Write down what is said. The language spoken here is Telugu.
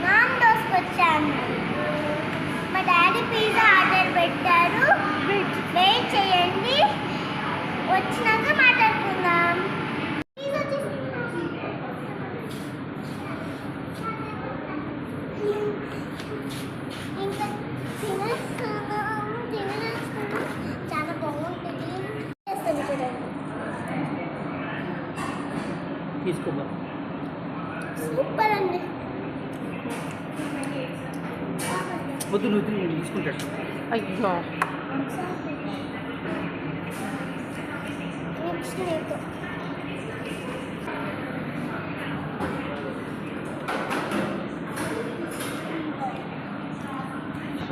నాన్ దోస్కి వచ్చాను. మా డాడీ పిజ్జా ఆర్డర్ పెట్టారు. వెయిట్ చేయండి, వచ్చినాక మాట్లాడుకుందాం. ఇంకా తినేస్తున్నాం. చాలా బాగుంటుంది. చేస్తాను చూడండి. తీసుకోబా. సూపర్ అండి. వద్దు నువ్వు తీసుకుంటాడు. అయ్యో నెక్స్ట్